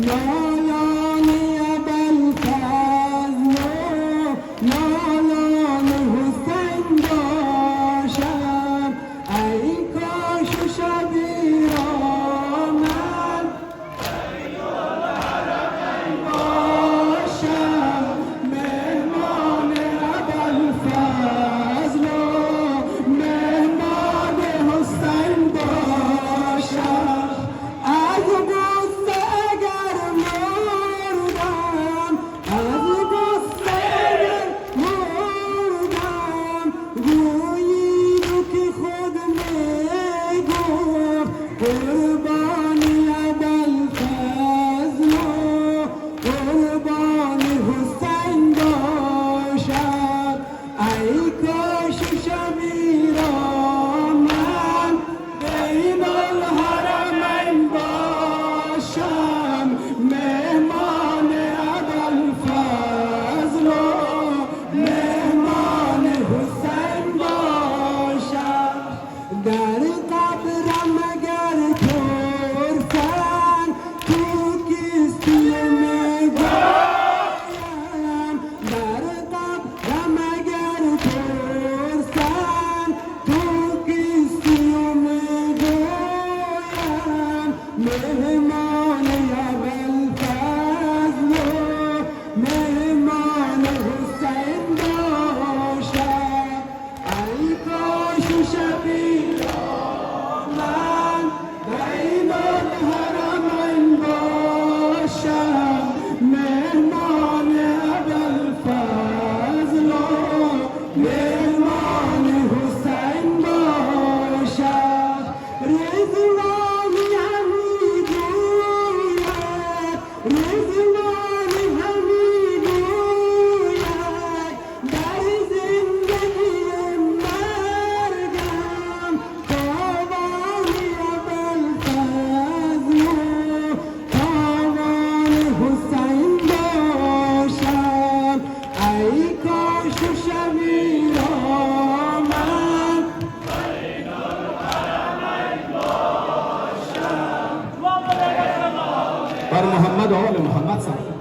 نالان ابوالفضل نالان حسین باشم ای کاش شبی را من باشم مهمان ابوالفضل مهمان حسین باشم از غصه اگر مردم از غصه اگر مردم گویی رو که خود میگفت قربانی ابوالفضل قربانی حسین باشم ای کاش شبی را من بین الحرمین باشم مهمان ابوالفضل مهمان حسین باشم در قبرم اگر پرسن تو کیستی میگویم در قبرم اگر پرسن تو کیستی میگویم مهمان ابوالفضل مهمان حسین باشم ای کاش شبی من بین الحرمین باشم مهمان ابوالفضل مهمان حسین باشم رضوانی همی گوید رضوانی همی گوید در زندگی مرگم تاوانی ابوالفضل تاوان حسین باشم ای کاش شبی را من بر محمد و آل محمد صلی